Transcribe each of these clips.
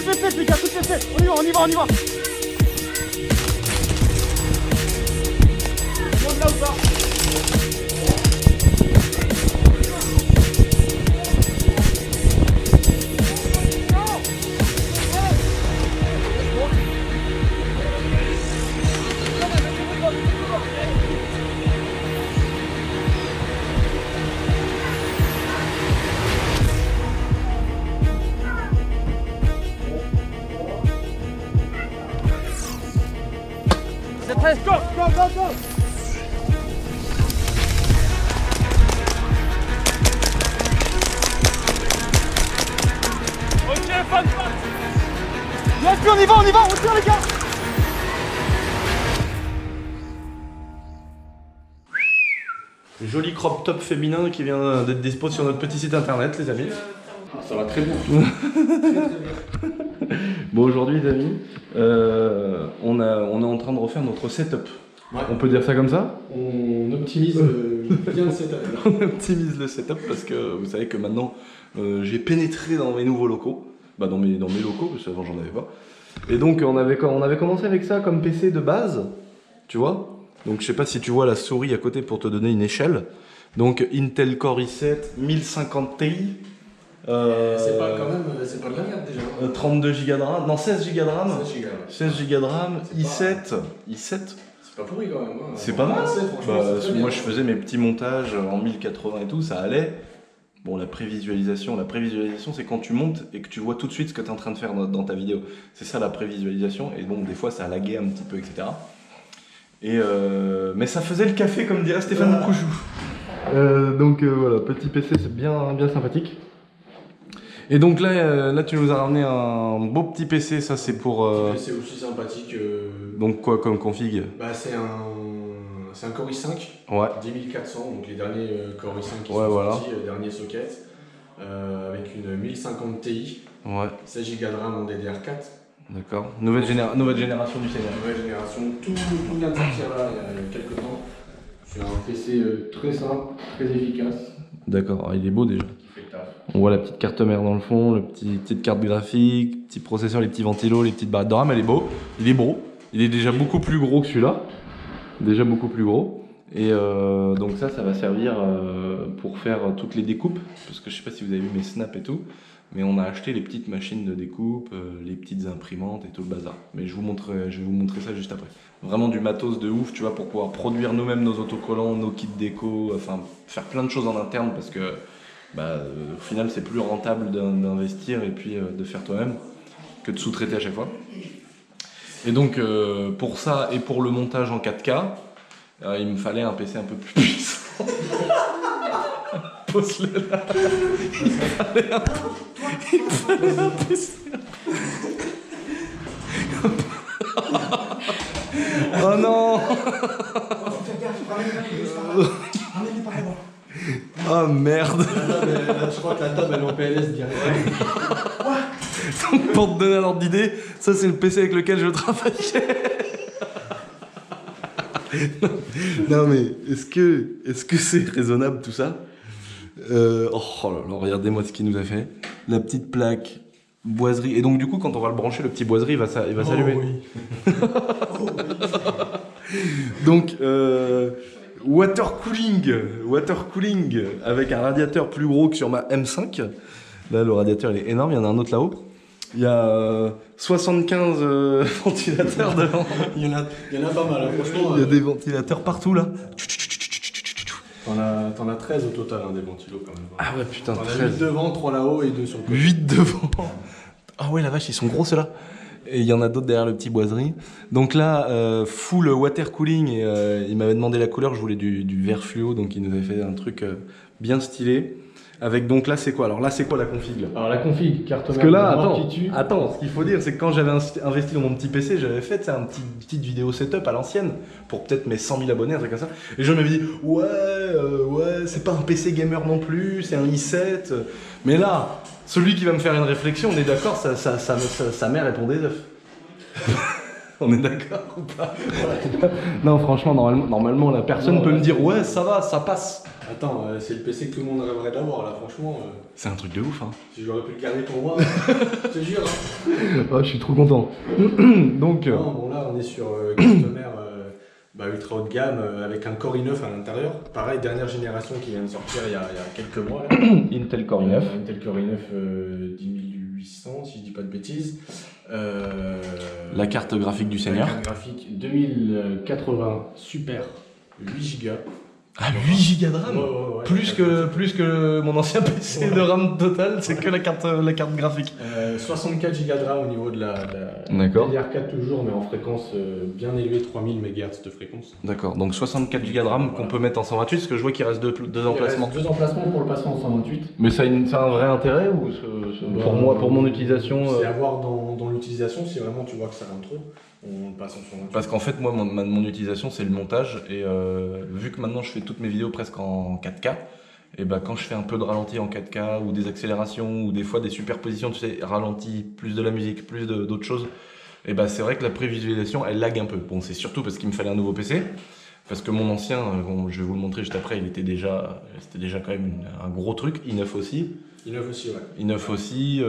toutes les fêtes les gars, toutes les fêtes. On y va, on y va, on y va. Monte là ou pas? C'est prêt? Go, go, go, go. Ok, bonne passe. Yes, puis on y va, on tire les gars. Joli crop top féminin qui vient d'être dispo sur notre petit site internet, les amis. Ça va très bien. Bon, aujourd'hui, les amis, on est en train de refaire notre setup. Ouais. On peut dire ça comme ça? On optimise bien le setup. On optimise le setup parce que vous savez que maintenant j'ai pénétré dans mes nouveaux locaux. Bah dans mes locaux, parce qu'avant j'en avais pas. Et donc on avait commencé avec ça comme PC de base, tu vois. Donc je sais pas si tu vois la souris à côté pour te donner une échelle. Donc Intel Core i7 1050 Ti. C'est pas quand même, c'est pas de la merde déjà. 32 Go de RAM, non 16 Go de RAM. 16 Go de RAM, C'est i7. C'est pas pourri quand même. Hein. C'est pas mal. Franchement, c'est très moi bien. je faisais mes petits montages en 1080 et tout, ça allait. Bon, la prévisualisation c'est quand tu montes et que tu vois tout de suite ce que tu es en train de faire dans ta vidéo. C'est ça la prévisualisation, et donc des fois ça laguait un petit peu, etc. Mais ça faisait le café, comme dirait Stéphane Couchou. Donc voilà, petit PC, c'est bien sympathique. Et donc là tu nous as ramené un beau petit PC, ça c'est pour... C'est aussi sympathique. Donc quoi comme config? Bah, c'est un Core i5, Ouais. 10400, donc les derniers Core i5 qui Ouais, sont voilà. sortis, dernier socket, avec une 1050 Ti, Ouais, 16 Go de RAM en DDR4. d'accord. Nouvelle génération du Seigneur. Nouvelle génération, tout vient de sortir là, il y a quelques temps. C'est un PC très simple, très efficace, D'accord, il est beau déjà. qui fait le taf. On voit la petite carte mère dans le fond, petite carte graphique, petit processeur, les petits ventilos, les petites barrettes de RAM, elle est beau. Il est beau. Il est déjà beaucoup plus gros que celui-là. Déjà beaucoup plus gros. Et donc ça va servir pour faire toutes les découpes. Parce que je sais pas si vous avez vu mes snaps et tout. Mais on a acheté les petites machines de découpe, les petites imprimantes et tout le bazar. Mais je vais vous montrer ça juste après. Vraiment du matos de ouf, tu vois, pour pouvoir produire nous-mêmes nos autocollants, nos kits déco, enfin faire plein de choses en interne parce que au final c'est plus rentable d'investir et puis de faire toi-même que de sous-traiter à chaque fois. Et donc pour ça et pour le montage en 4K, il me fallait un PC un peu plus puissant. Pose-le là. Il me fallait un PC. Oh non. Oh merde. Je crois que la table elle est en PLS direct. Donc pour te donner un ordre d'idée, ça c'est le PC avec lequel je travaillais. Non mais est-ce que c'est raisonnable tout ça? Oh là là, regardez-moi ce qu'il nous a fait. La petite plaque boiserie. Et donc du coup quand on va le brancher, le petit boiserie il va s'allumer. Oui. Donc water cooling avec un radiateur plus gros que sur ma M5. Là le radiateur il est énorme, il y en a un autre là-haut. Il y a 75 ventilateurs devant. Il y en a pas mal, hein. Franchement. Il y a des ventilateurs partout là. T'en as 13 au total, hein, des ventilos quand même. Ah ouais putain, T'en as 13. 8 devant, 3 là-haut et 2 sur le côté. 8 devant. Ah ouais la vache, ils sont gros ceux-là. Et il y en a d'autres derrière le petit boiserie. Donc là, full water cooling, et il m'avait demandé la couleur, je voulais du vert fluo, donc il nous avait fait un truc bien stylé. Avec donc là c'est quoi? Alors là c'est quoi la config là? Alors la config, carte Parce mère que là, de mort qui tue. attends, ce qu'il faut dire, c'est que quand j'avais investi dans mon petit PC, j'avais fait petite vidéo setup à l'ancienne, pour peut-être mes 100 000 abonnés, un truc comme ça. Et je m'avais dit, ouais, c'est pas un PC gamer non plus, c'est un i7. Mais là, celui qui va me faire une réflexion, on est d'accord, sa mère répond des œufs. On est d'accord ou pas? Non, franchement, normalement, la personne peut me dire, ouais, ça va, ça passe. Attends, c'est le PC que tout le monde rêverait d'avoir là, franchement. C'est un truc de ouf, hein. Si j'aurais pu le garder pour moi, je te jure. Hein. Oh, je suis trop content. Donc, Non, bon là on est sur customer ultra haut de gamme avec un Core i9 à l'intérieur. Pareil, dernière génération qui vient de sortir il y a quelques mois là. Intel Core i9. Intel Core i9 10800 si je dis pas de bêtises. La carte graphique du Seigneur. La carte graphique 2080 Super 8 Go. Ah, 8 Go de RAM. Ouais, Plus que mon ancien PC de RAM total, c'est que la carte graphique. 64 Go de RAM au niveau de la D'accord. DDR4 toujours, mais en fréquence bien élevée, 3000 MHz de fréquence. D'accord, donc 64 Go de RAM qu'on peut mettre en 128, parce que je vois qu'il reste deux emplacements. Il reste 2 emplacements pour le passement en 128. Mais ça a un vrai intérêt ou pour mon utilisation C'est à voir dans l'utilisation, si vraiment tu vois que ça rentre trop, on le passe en 128. Parce qu'en fait, moi, mon utilisation, c'est le montage. Et vu que maintenant, je fais toutes mes vidéos presque en 4K, et bah, quand je fais un peu de ralenti en 4K, ou des accélérations, ou des fois des superpositions, tu sais, ralenti, plus de la musique, plus d'autres choses, et bah, c'est vrai que la prévisualisation, elle lag un peu. Bon, c'est surtout parce qu'il me fallait un nouveau PC. Parce que mon ancien, bon, je vais vous le montrer juste après, c'était déjà quand même un gros truc, i9 aussi. i9 aussi, ouais. i9 aussi,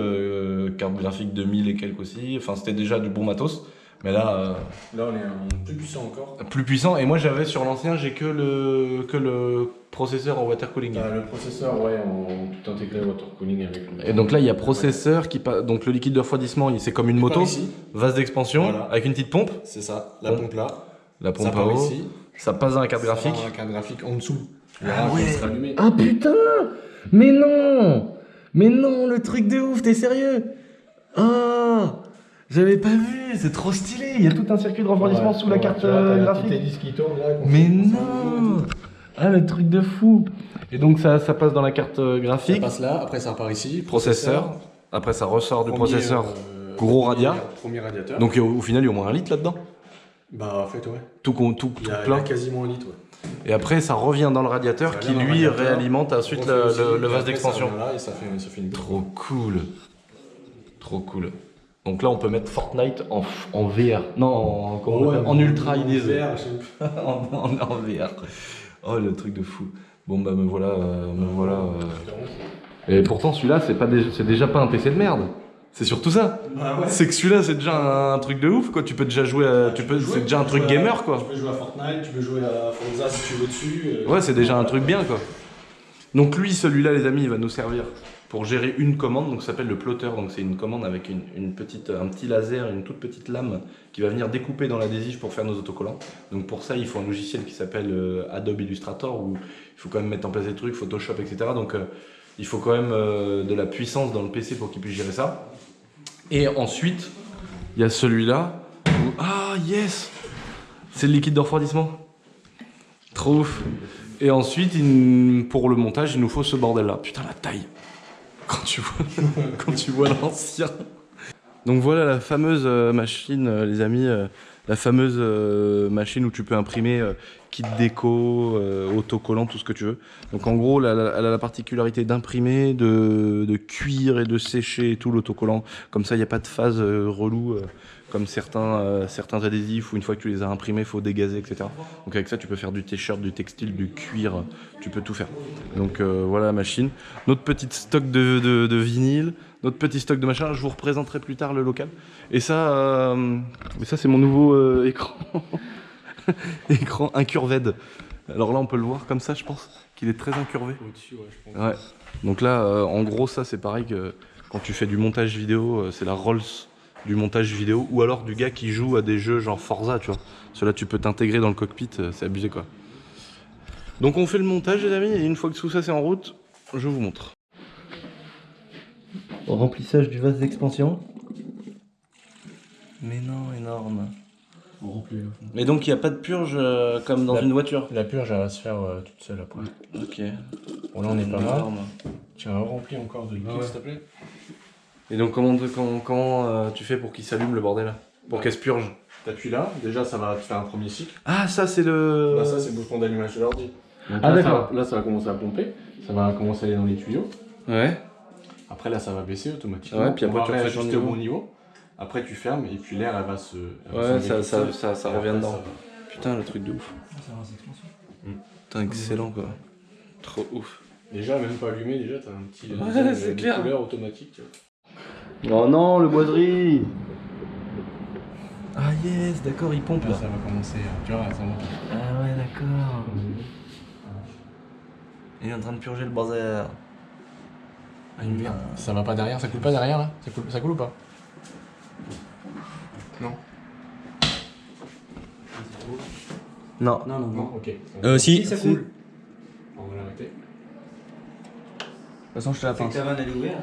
carte graphique 2000 et quelques aussi, enfin c'était déjà du bon matos. Mais là, Là, on est en plus puissant encore. plus puissant. Et moi, j'avais sur l'ancien, j'ai que le processeur en water cooling. Le processeur, ouais, en tout intégré water cooling avec le... Et donc là, il y a processeur qui passe. Donc le liquide de refroidissement, c'est comme une moto, ici. vase d'expansion Voilà. avec une petite pompe. C'est ça, la Pompe. pompe là. La pompe Ça à part eau. ici. Ça passe dans la carte Ça va graphique. dans la carte graphique en dessous. Tu Ah verras ouais. qu'elle sera allumée. Ah putain! Mais non! Mais non, le truc de ouf, t'es sérieux? Ah! J'avais pas vu, c'est trop stylé. Il y a tout un circuit de refroidissement sous la carte tu vois, t'as graphique. la petite hélice qui tourne là. Mais non! Ah, le truc de fou! Et donc ça passe dans la carte Ça graphique, passe là, après ça repart ici. processeur, après ça ressort du Premier, processeur, gros radia. Premier radiateur. Donc au final il y a au moins 1 litre là-dedans. Bah en fait ouais. Tout Il y a plein. quasiment un litre ouais. Et après ça revient dans le Ça radiateur qui revient dans le lui radiateur. réalimente ensuite On fait aussi, le et vase après, d'expansion. ça revient là et ça fait une Trop cool. Trop cool. Donc là on peut mettre Fortnite en VR. Non, comment on appelle en ultra ID. VR, je sais pas. en VR. Oh le truc de fou. Bon bah me voilà. Et pourtant celui-là c'est déjà pas un PC de merde. C'est surtout ça. Ah ouais. C'est que celui-là c'est déjà un truc de ouf quoi. Tu peux déjà jouer. C'est déjà un truc gamer quoi. Tu peux jouer à Fortnite, tu peux jouer à Forza si tu veux dessus. Ouais c'est déjà un truc bien quoi. Donc lui celui-là les amis il va nous servir pour gérer une commande, donc ça s'appelle le plotter, donc c'est une commande avec un petit laser, une toute petite lame qui va venir découper dans l'adhésif pour faire nos autocollants. Donc pour ça il faut un logiciel qui s'appelle Adobe Illustrator où il faut quand même mettre en place des trucs, Photoshop, etc. Donc il faut quand même de la puissance dans le PC pour qu'il puisse gérer ça. Et ensuite il y a celui-là où... Ah yes, c'est le liquide de refroidissement. Trop ouf. Et ensuite pour le montage il nous faut ce bordel là. Putain la taille. Quand tu vois l'ancien. Donc voilà la fameuse machine, les amis, la fameuse machine où tu peux imprimer kit déco, autocollant, tout ce que tu veux. Donc en gros, elle a la particularité d'imprimer, de cuire et de sécher tout l'autocollant. Comme ça, il n'y a pas de phase relou comme certains adhésifs où une fois que tu les as imprimés, il faut dégazer, etc. Donc avec ça, tu peux faire du t-shirt, du textile, du cuir, tu peux tout faire. Donc voilà la machine. Notre petite stock de vinyle, notre petit stock de machin. Je vous représenterai plus tard le local. Et ça c'est mon nouveau écran. Écran incurved. Alors là, on peut le voir comme ça, je pense, qu'il est très incurvé. Au-dessus, ouais, je pense. Ouais. Donc là, en gros, ça, c'est pareil que quand tu fais du montage vidéo, c'est la Rolls du montage vidéo, ou alors du gars qui joue à des jeux genre Forza, tu vois. Cela, tu peux t'intégrer dans le cockpit, c'est abusé, quoi. Donc on fait le montage, les amis, et une fois que tout ça c'est en route, je vous montre. Remplissage du vase d'expansion. Mais non, énorme. On remplit là. Mais donc il n'y a pas de purge comme dans une voiture. La purge, elle va se faire toute seule après. Ok. Bon, là, on est pas mal. Énorme. Tiens, remplis encore de liquide, Ah ouais. s'il te plaît. Et donc comment tu fais pour qu'il s'allume le bordel? Pour qu'elle se purge? T'appuies là, déjà, ça va te faire un premier cycle. Ah ça c'est le... Là, ça, c'est le bouton d'allumage de l'ordi. Donc Ah, là, d'accord. là, ça va commencer à pomper. Ça va commencer à aller dans les tuyaux. Ouais. Après, là, ça va baisser automatiquement. Ouais, puis après, on va tu refais ton réajuster au niveau. bon niveau. Après, tu fermes et puis l'air, elle va se. Ouais, ça revient dedans. Putain, le truc de ouf. Mm. Putain, excellent quoi. Trop ouf. Déjà, même pas allumé, déjà, t'as un petit Ouais, c'est clair. couleur automatique. Tu vois. Oh non, le boiserie. Ah yes, d'accord, il pompe Là, là. ça va commencer, tu vois, ça monte. Ah ouais, d'accord. Il est en train de purger le bazar. Ah, une merde. Ça va pas derrière, ça coule pas derrière là ça coule ou pas? Non. Non. Non, non, Non, ok. Si, ça coule. On va l'arrêter. De toute façon, je te la pince. Ta vanne elle est ouverte?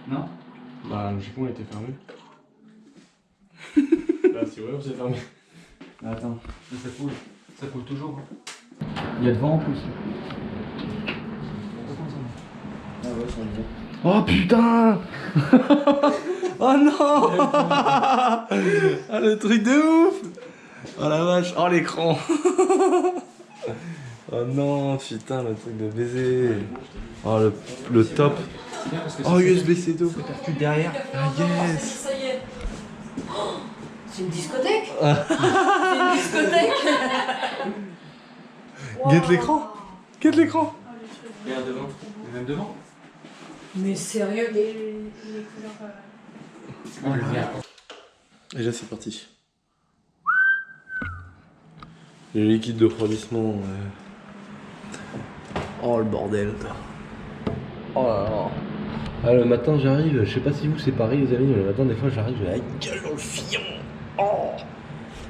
Non? Bah, logiquement, elle était fermée. Là, c'est ouvert ou c'est fermé? Attends, ça coule. Ça coule toujours. Il y a de vent en plus. Ah ouais, ça va. Oh putain. Oh non. Ah le truc de ouf. Oh la vache. Oh l'écran. Oh non, putain, le truc de baiser. Oh le top. Oh USB-C tout. Plus derrière. Ah yes. Ça y est. Oh, c'est une discothèque. C'est une discothèque. Guette l'écran. Guette l'écran. Regarde devant. Et même devant. Mais sérieux, les couleurs. Oh, le vert. Et là c'est parti. Le liquide de refroidissement. Oh le bordel. Oh là là. Ah, le matin j'arrive, je sais pas si vous c'est pareil les amis, mais le matin des fois j'arrive, j'ai la gueule dans le fillon. Oh.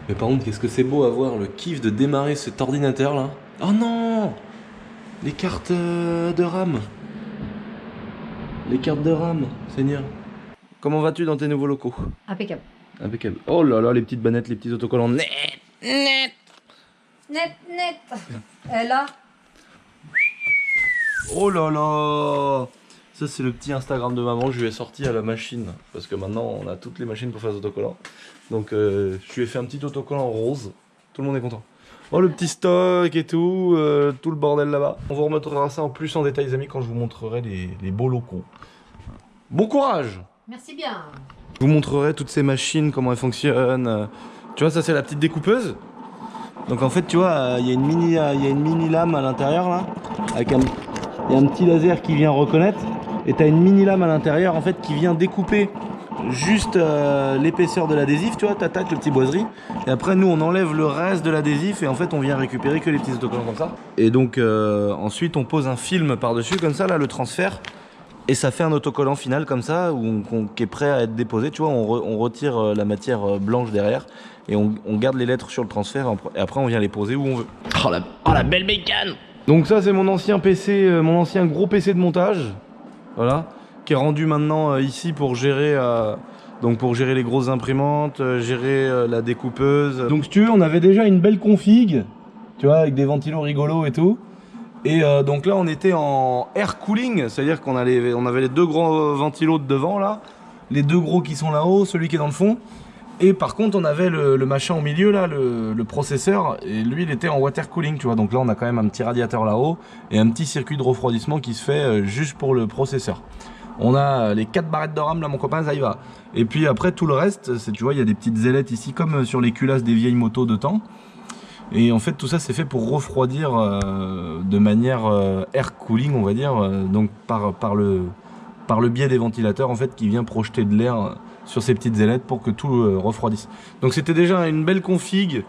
Mais par contre qu'est-ce que c'est beau à voir le kiff de démarrer cet ordinateur là. Oh non. Les cartes de RAM. Les cartes de RAM, Seigneur. Comment vas-tu dans tes nouveaux locaux? Impeccable. Impeccable. Oh là là, les petites bannettes, les petits autocollants. Net. Net. Et là, Oh là là. Ça c'est le petit Instagram de maman, je lui ai sorti à la machine. Parce que maintenant on a toutes les machines pour faire des autocollants. Donc je lui ai fait un petit autocollant rose. Tout le monde est content. Oh le petit stock et tout, tout le bordel là-bas. On vous remettra ça en plus en détail les amis quand je vous montrerai les beaux locaux. Bon courage. merci bien. Je vous montrerai toutes ces machines, comment elles fonctionnent. Tu vois, ça c'est la petite découpeuse. Donc en fait, tu vois, il y a une mini lame à l'intérieur là, avec il y a un petit laser qui vient reconnaître, et tu as une mini lame à l'intérieur en fait qui vient découper juste l'épaisseur de l'adhésif, tu vois, t'attaques le petit boiserie, et après nous on enlève le reste de l'adhésif et en fait on vient récupérer que les petits autocollants comme ça. Et donc ensuite on pose un film par dessus comme ça là, le transfert. Et ça fait un autocollant final comme ça, qui est prêt à être déposé. Tu vois, on retire la matière blanche derrière et on garde les lettres sur le transfert et après on vient les poser où on veut. Oh la belle bécane. Donc ça c'est mon ancien PC, mon ancien gros PC de montage, voilà, qui est rendu maintenant ici pour gérer, les grosses imprimantes, gérer la découpeuse. Donc si tu veux, on avait déjà une belle config, tu vois, avec des ventilos rigolos et tout. Et donc là on était en air cooling, c'est-à-dire qu'on avait les deux gros ventilos de devant là, les deux gros qui sont là-haut, celui qui est dans le fond. Et par contre on avait le machin au milieu là, le processeur, et lui il était en water cooling, tu vois. Donc là on a quand même un petit radiateur là-haut et un petit circuit de refroidissement qui se fait juste pour le processeur. On a les 4 barrettes de RAM là mon copain, ça y va. Et puis après tout le reste, tu vois, il y a des petites ailettes ici comme sur les culasses des vieilles motos de temps. Et en fait tout ça c'est fait pour refroidir de manière air cooling on va dire, donc par le biais des ventilateurs en fait qui vient projeter de l'air sur ces petites ailettes pour que tout refroidisse. Donc c'était déjà une belle config.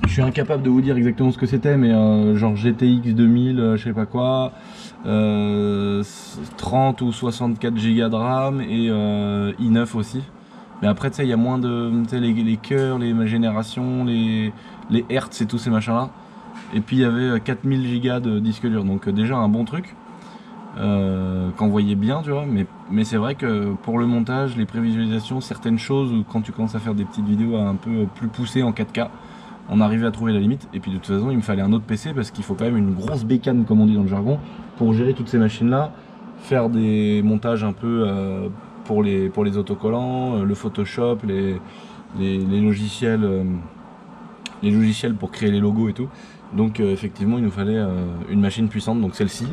Je suis incapable de vous dire exactement ce que c'était, mais genre GTX 2000 je sais pas quoi, 30 ou 64 Go de RAM et i9 aussi. Mais après tu sais il y a moins de les cœurs, les générations, les hertz et tous ces machins là. Et puis il y avait 4000 Go de disque dur, donc déjà un bon truc qu'on voyait bien, tu vois. Mais c'est vrai que pour le montage, les prévisualisations, certaines choses, quand tu commences à faire des petites vidéos un peu plus poussées en 4K, on arrivait à trouver la limite. Et puis de toute façon il me fallait un autre PC parce qu'il faut quand même une grosse bécane comme on dit dans le jargon pour gérer toutes ces machines là, faire des montages un peu pour les autocollants, le Photoshop, les logiciels pour créer les logos et tout. Donc effectivement il nous fallait une machine puissante, donc celle-ci.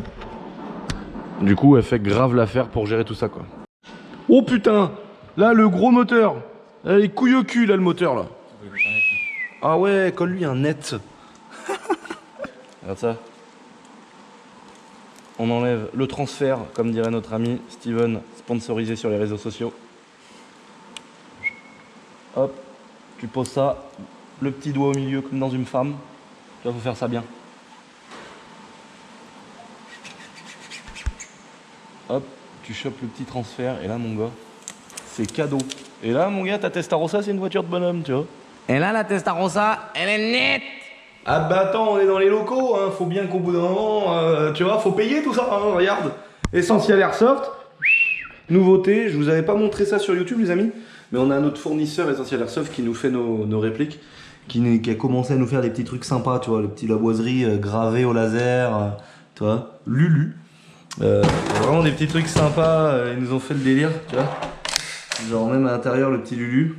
Du coup elle fait grave l'affaire pour gérer tout ça quoi. Oh putain, là le gros moteur, là, les couilles au cul là le moteur là. Ah ouais, colle lui un net. Regarde ça. on enlève le transfert, comme dirait notre ami Steven, sponsorisé sur les réseaux sociaux. Hop, tu poses ça, le petit doigt au milieu comme dans une femme. Tu vois, faut faire ça bien. Hop, tu chopes le petit transfert et là mon gars, c'est cadeau. Et là mon gars, ta Testarossa c'est une voiture de bonhomme, tu vois. Et là la Testarossa, elle est nette. Ah bah attends, on est dans les locaux, hein. Faut bien qu'au bout d'un moment, tu vois, faut payer tout ça, hein. Regarde. Essentiel Airsoft, nouveauté, je vous avais pas montré ça sur YouTube les amis, mais on a notre fournisseur Essentiel Airsoft qui nous fait nos répliques, qui a commencé à nous faire des petits trucs sympas, tu vois, le petit la boiserie gravé au laser, tu vois, Lulu. Vraiment des petits trucs sympas, ils nous ont fait le délire, tu vois. Genre même à l'intérieur le petit Lulu.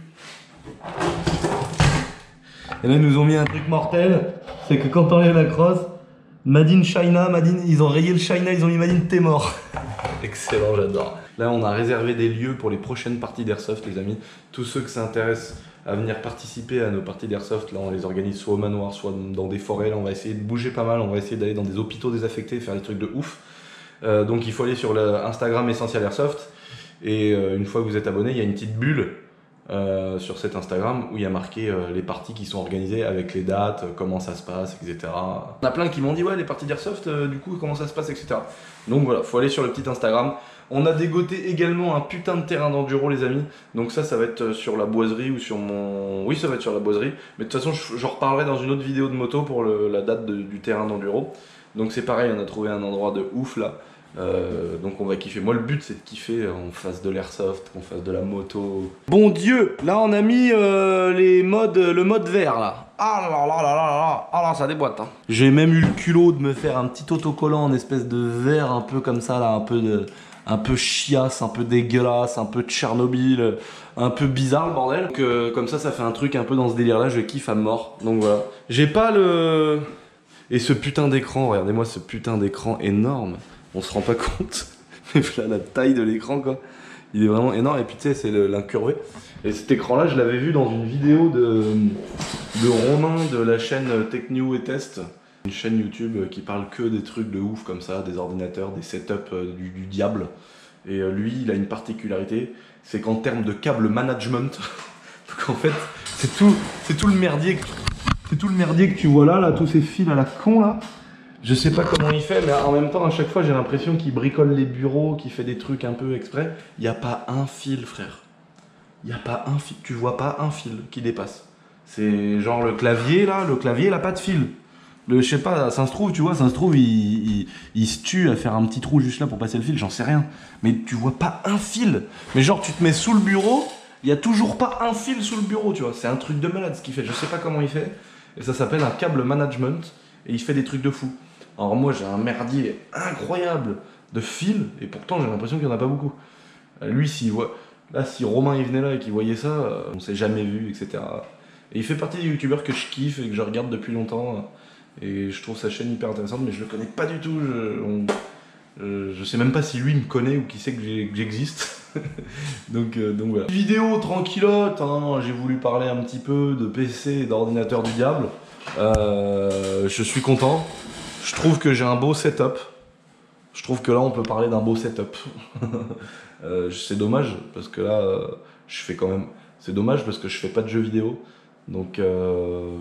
Et là ils nous ont mis un truc mortel, c'est que quand on est à la crosse, Made in China, ils ont rayé le China, ils ont mis Made in t'es mort. Excellent, j'adore. Là on a réservé des lieux pour les prochaines parties d'Airsoft les amis. Tous ceux que ça intéresse à venir participer à nos parties d'Airsoft, là on les organise soit au manoir, soit dans des forêts, là on va essayer de bouger pas mal, on va essayer d'aller dans des hôpitaux désaffectés, faire des trucs de ouf. Donc il faut aller sur le Instagram Essentiel Airsoft et une fois que vous êtes abonné, il y a une petite bulle sur cet Instagram où il y a marqué les parties qui sont organisées avec les dates, comment ça se passe, etc. On a plein qui m'ont dit ouais les parties d'Airsoft, du coup comment ça se passe, etc. Donc voilà, faut aller sur le petit Instagram. On a dégoté également un putain de terrain d'enduro les amis, donc ça va être sur la boiserie ou sur mon... Oui ça va être sur la boiserie, mais de toute façon j'en reparlerai dans une autre vidéo de moto pour la date du terrain d'enduro. Donc c'est pareil, on a trouvé un endroit de ouf là. Donc on va kiffer. Moi le but c'est de kiffer, on fasse de l'airsoft, qu'on fasse de la moto. Bon Dieu, là on a mis le mode vert là. Ah là là là là là, ah là ça déboîte hein. J'ai même eu le culot de me faire un petit autocollant en espèce de vert un peu comme ça là, un peu chiasse, un peu dégueulasse, un peu Tchernobyl, un peu bizarre le bordel. Donc comme ça fait un truc un peu dans ce délire là, je kiffe à mort. Donc voilà. J'ai pas le... Et ce putain d'écran, regardez-moi ce putain d'écran énorme. On se rend pas compte, mais voilà la taille de l'écran quoi. Il est vraiment énorme et puis tu sais c'est l'incurvé. Et cet écran là je l'avais vu dans une vidéo de Romain de la chaîne Technew et Test. Une chaîne YouTube qui parle que des trucs de ouf comme ça, des ordinateurs, des setups du diable. Et lui il a une particularité, c'est qu'en termes de câble management, donc en fait c'est tout le merdier que tu vois là, tous ces fils à la con là. Je sais pas comment il fait, mais en même temps, à chaque fois, j'ai l'impression qu'il bricole les bureaux, qu'il fait des trucs un peu exprès. Il n'y a pas un fil, frère. Il n'y a pas un fil. Tu vois pas un fil qui dépasse. C'est genre le clavier, là. Le clavier, il a pas de fil. Je sais pas, ça se trouve, tu vois, ça se trouve, il se tue à faire un petit trou juste là pour passer le fil, j'en sais rien. Mais tu vois pas un fil. Mais genre, tu te mets sous le bureau, il y a toujours pas un fil sous le bureau, tu vois. C'est un truc de malade ce qu'il fait. Je sais pas comment il fait. Et ça s'appelle un câble management. Et il fait des trucs de fou. Alors moi j'ai un merdier incroyable de fils et pourtant j'ai l'impression qu'il n'y en a pas beaucoup. Lui s'il voit, là si Romain il venait là et qu'il voyait ça, on s'est jamais vu, etc. Et il fait partie des youtubeurs que je kiffe et que je regarde depuis longtemps et je trouve sa chaîne hyper intéressante mais je le connais pas du tout. Je sais même pas si lui me connaît ou qui sait que j'existe. donc voilà. Vidéo tranquillote, hein, j'ai voulu parler un petit peu de PC et d'ordinateur du diable. Je suis content. Je trouve que j'ai un beau setup. Je trouve que là on peut parler d'un beau setup. C'est dommage parce que là je fais quand même... C'est dommage parce que je fais pas de jeux vidéo. Donc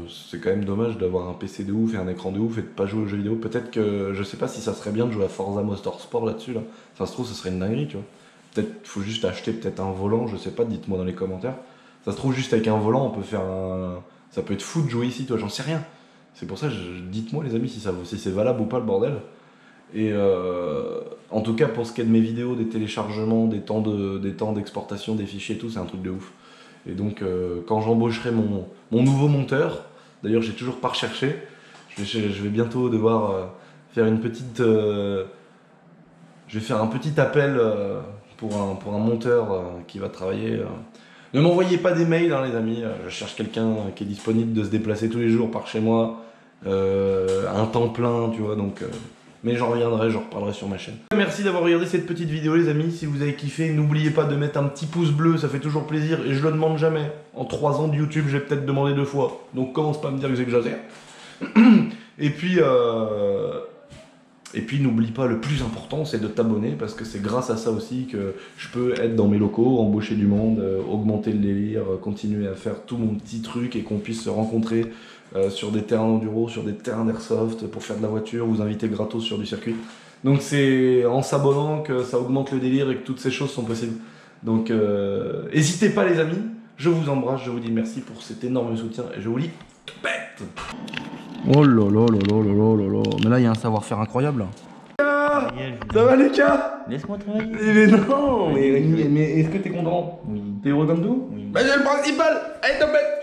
c'est quand même dommage d'avoir un PC de ouf et un écran de ouf et de pas jouer aux jeux vidéo. Peut-être que... Je sais pas si ça serait bien de jouer à Forza Motorsport là-dessus là. Ça se trouve ce serait une dinguerie tu vois. Peut-être faut juste acheter peut-être un volant, je sais pas, dites-moi dans les commentaires. Ça se trouve juste avec un volant on peut faire un... Ça peut être fou de jouer ici toi, j'en sais rien. C'est pour ça, dites-moi les amis si c'est valable ou pas le bordel. Et en tout cas pour ce qui est de mes vidéos, des téléchargements, des temps d'exportation des fichiers et tout, c'est un truc de ouf. Et donc quand j'embaucherai mon nouveau monteur, d'ailleurs j'ai toujours pas recherché, je vais bientôt devoir faire une petite... je vais faire un petit appel pour un monteur qui va travailler... Ne m'envoyez pas des mails hein, les amis, je cherche quelqu'un qui est disponible de se déplacer tous les jours par chez moi, un temps plein tu vois, donc... mais j'en reviendrai, j'en reparlerai sur ma chaîne. Merci d'avoir regardé cette petite vidéo les amis, si vous avez kiffé, n'oubliez pas de mettre un petit pouce bleu, ça fait toujours plaisir, et je le demande jamais. En 3 ans de YouTube, j'ai peut-être demandé 2 fois, donc commence pas à me dire que j'exagère. Et puis Et puis n'oublie pas, le plus important, c'est de t'abonner, parce que c'est grâce à ça aussi que je peux être dans mes locaux, embaucher du monde, augmenter le délire, continuer à faire tout mon petit truc et qu'on puisse se rencontrer sur des terrains d'enduro, sur des terrains d'airsoft, pour faire de la voiture, vous inviter gratos sur du circuit. Donc c'est en s'abonnant que ça augmente le délire et que toutes ces choses sont possibles. Donc n'hésitez pas les amis, je vous embrasse, je vous dis merci pour cet énorme soutien et je vous dis pète. Oh là là là là là là là là, mais là il y a un savoir-faire incroyable. Ça va Lucas? Laisse-moi travailler. Mais non, mais est-ce que t'es content? Oui. T'es heureux comme tout? Oui. Bah c'est le principal. Allez, topette.